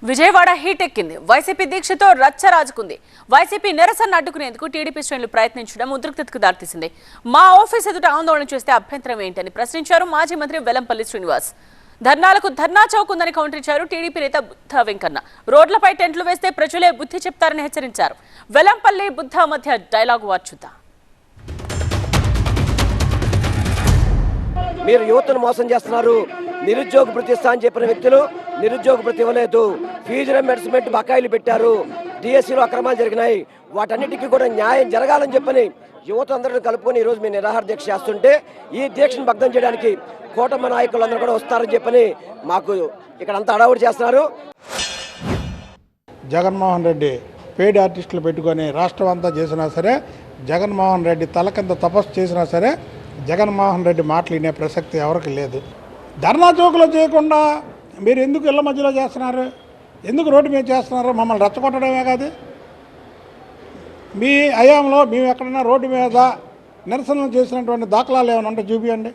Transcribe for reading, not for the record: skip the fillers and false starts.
Vijayawada heat ఎక్కింది. YCP దీక్షతో రచ్చ రాజుకుంది. వైసీపీ నిరసన అడ్డుకునేందుకు టీడీపీ శ్రేణులు ప్రయత్నించడం ఉద్రిక్తతకు దారితీసింది. మా ఆఫీస్ ఎదుట ఆందోళన చేస్తే అభ్యంతరం ఏంటని ప్రశ్నించారు మాజీ మంత్రి వెల్లంపల్లి శ్రీనివాస్. ధర్నాలకు ధర్నా చౌక్ ఉందని కౌంటర్ ఇచ్చారు టీడీపీ నేత బుద్ధ వెంకన్న. రోడ్లపై టెంట్లు వేస్తే ప్రజలే బుద్ధి చెప్తారని హెచ్చరించారు. వెల్లంపల్లి బుద్ధ మధ్య డైలాగు వార్చుద్దాం. మీరు యువతను మోసం చేస్తున్నారు. నిరుద్యోగ భృతి ఇస్తా అని చెప్పిన వ్యక్తులు నిరుద్యోగ భృతి ఇవ్వలేదు. ఫీజు రియంబర్స్మెంట్ బకాయిలు పెట్టారు. డిఎస్సీలో అక్రమాలు జరిగినాయి. వాటన్నిటికీ కూడా న్యాయం జరగాలని చెప్పని యువత అందరిని కలుపుకొని ఈరోజు మేము నిరాహార దీక్ష చేస్తుంటే ఈ దీక్షను భగ్నం చేయడానికి కూటమి నాయకులందరూ కూడా వస్తారని చెప్పని మాకు ఇక్కడ అంతా అడావుడి చేస్తున్నారు. జగన్మోహన్ రెడ్డి పేడ్ ఆర్టిస్టులు పెట్టుకొని రాష్ట్రం అంతా చేసినా సరే, జగన్మోహన్ రెడ్డి తల కింద తపస్సు చేసినా సరే జగన్మోహన్ రెడ్డి మాటలు వినే ప్రసక్తి ఎవరికి లేదు. ధర్నా చౌకలో చేయకుండా మీరు ఎందుకు ఇళ్ల మధ్యలో చేస్తున్నారు? ఎందుకు రోడ్డు మీద చేస్తున్నారు? మమ్మల్ని రెచ్చగొట్టడమే కాదు. మీ హయాంలో మేము ఎక్కడైనా రోడ్డు మీద నిరసనలు చేసినటువంటి దాఖలాలు ఏమైనా ఉంటే చూపించండి.